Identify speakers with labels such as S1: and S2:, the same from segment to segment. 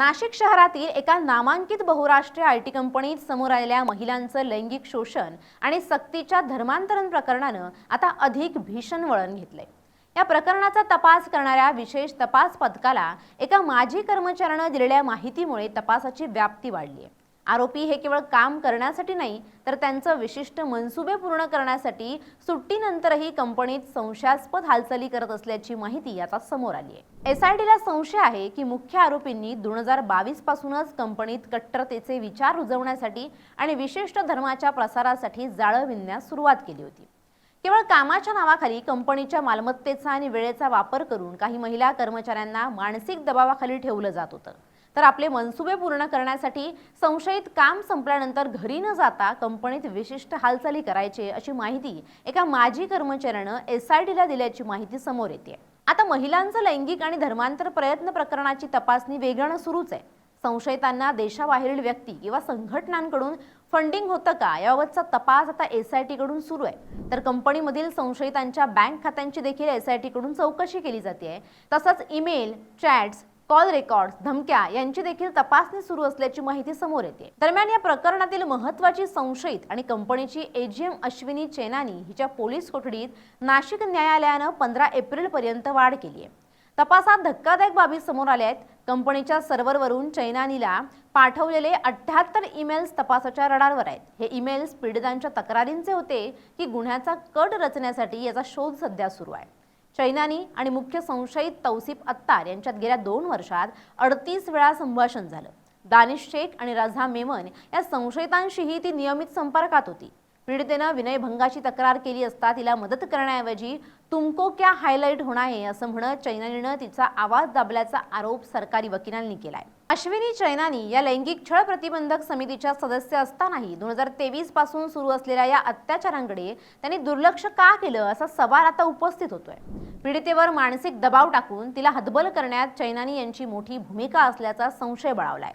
S1: नाशिक शहरातील एका नामांकित बहुराष्ट्रीय आयटी कंपनीत समोर आलेल्या महिलांचं लैंगिक शोषण आणि सक्तीच्या धर्मांतरण प्रकरणानं आता अधिक भीषण वळण घेतलंय। या प्रकरणाचा तपास करणाऱ्या विशेष तपास पथकाला एका माजी कर्मचाऱ्यानं दिलेल्या माहितीमुळे तपासाची व्याप्ती वाढली आहे। आरोपी हे केवळ काम करण्यासाठी नाही तर त्यांचं विशिष्ट मनसुबे पूर्ण करण्यासाठी सुट्टीनंतरही कंपनीत संशयास्पद हालचाली करत असल्याची माहिती आता समोर आली आहे। एसआयटीला संशय आहे की मुख्य आरोपींनी 2022 पासूनच कंपनीत कट्टरतेचे विचार रुजवण्यासाठी आणि विशिष्ट धर्माच्या प्रसारासाठी जाळं विणण्यास सुरुवात केली होती। केवळ कामाच्या नावाखाली कंपनीच्या मालमत्तेचा आणि वेळेचा वापर करून काही महिला कर्मचाऱ्यांना मानसिक दबावाखाली ठेवलं जात होतं। तर आपले मनसुबे पूर्ण करण्यासाठी संशयित काम संपल्यानंतर घरी न जाता कंपनीत विशिष्ट हालचाली करायचे अशी माहिती एका माजी कर्मचाऱ्यानं एसआयटीला दिल्याची माहिती समोर येते। आता महिलांचं लैंगिक आणि धर्मांतर प्रयत्न प्रकरणाची तपासणी वेगानं सुरूच आहे। संशयितांना देशाबाहेरील व्यक्ती किंवा संघटनांकडून फंडिंग होतं का याबाबतचा तपास आता एसआयटी कडून सुरू आहे। तर कंपनीमधील संशयितांच्या बँक खात्यांची देखील एसआयटी कडून चौकशी केली जाते। तसंच ईमेल, चॅट्स, कॉल रेकॉर्ड्स, धमक्या यांची देखील तपासणी सुरू असल्याची माहिती समोर येते। दरम्यान या प्रकरणातील महत्त्वाची संशयित आणि कंपनीची एजीएम अश्विनी चैनानी हिच्या पोलीस कोठडीत नाशिक न्यायालयानं 15 एप्रिल पर्यंत वाढ केली आहे। तपासात धक्कादायक बाबी समोर आल्या आहेत। कंपनीच्या सर्व्हरवरून चैनानीला पाठवलेले 78 ईमेल्स तपासाच्या रडारवर आहेत। हे ईमेल्स पीडितांच्या तक्रारींचे होते की गुन्ह्याचा कट रचण्यासाठी याचा शोध सध्या सुरू आहे। चैनानी आणि मुख्य संशयित तौसिफ अत्तार यांच्यात गेल्या 2 वर्षात 38 वेळा संभाषण झालं। दानिश शेख आणि रझा मेमन या संशयितांशीही ती नियमित संपर्कात होती। पीडितेनं विनयभंगाची तक्रार केली असता तिला मदत करण्याऐवजी तुमको क्या हायलाइट होणार है असं म्हणत चैनानीनं तिचा आवाज दाबल्याचा आरोप सरकारी वकिलांनी केलाय। अश्विनी चैनानी या लैंगिक छळ प्रतिबंधक समितीच्या सदस्य असतानाही 2023 पासून सुरू असलेल्या या अत्याचारांकडे त्यांनी दुर्लक्ष का केलं असा सवाल आता उपस्थित होतोय। पीडितेवर मानसिक दबाव टाकून तिला हतबल करण्यात चैनानी यांची मोठी भूमिका असल्याचा संशय बळावलाय।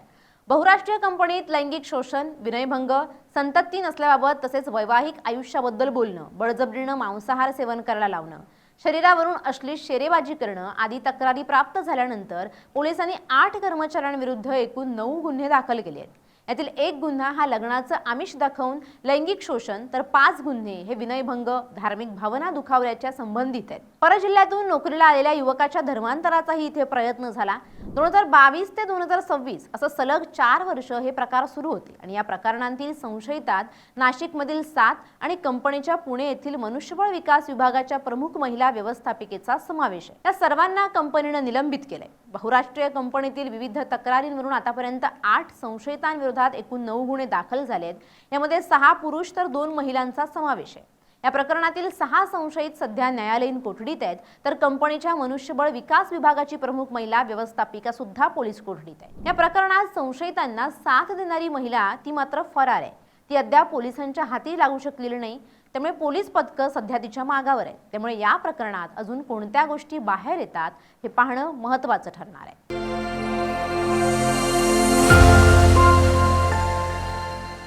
S1: बहुराष्ट्रीय कंपनीत लैंगिक शोषण, विनयभंग, संतती नसल्याबाबत तसेच वैवाहिक आयुष्याबद्दल बोलणं, बळजबरीनं मांसाहार सेवन करायला लावणं, शरीरावरून अश्लील शेरेबाजी करणं आदी तक्रारी प्राप्त झाल्यानंतर पोलिसांनी 8 कर्मचाऱ्यांविरुद्ध एकूण 9 गुन्हे दाखल केले आहेत। यातील 1 गुन्हा हा लग्नाचं आमिष दाखवून लैंगिक शोषण तर 5 गुन्हे हे विनयभंग, धार्मिक भावना दुखावल्याच्या संबंधित आहेत। परजिल्ह्यातून नोकरीला आलेल्या युवकाच्या धर्मांतराचाही इथे प्रयत्न झाला। 2022 ते 2026 असं सलग 4 वर्ष हे प्रकार सुरू होते आणि या प्रकरणांतील संशयितात नाशिकमधील 7 आणि कंपनीच्या पुणे येथील मनुष्यबळ विकास विभागाच्या प्रमुख महिला व्यवस्थापिकेचा समावेश आहे। या सर्वांना कंपनीनं निलंबित केलंय। बहुराष्ट्रीय कंपनीतील विविध तक्रारींवरून आतापर्यंत 8 संशयितांविरोधात एकूण 9 गुन्हे दाखल झालेत। यामध्ये 6 पुरुष तर 2 महिलांचा समावेश आहे। या प्रकरणातील 6 संशयित सध्या न्यायालयीन कोठडीत आहेत तर कंपनीच्या मनुष्यबळ विकास विभागाची प्रमुख महिला व्यवस्थापिका सुद्धा पोलीस कोठडीत आहे। या प्रकरणात संशयितांना साथ देणारी महिला ती मात्र फरार आहे। ती अद्याप पोलिसांच्या हाती लागू शकलेली नाही। त्यामुळे पोलीस पथकं सध्या तिच्या मागावर आहे। त्यामुळे या प्रकरणात अजून कोणत्या गोष्टी बाहेर येतात हे पाहणं महत्त्वाचं ठरणार आहे।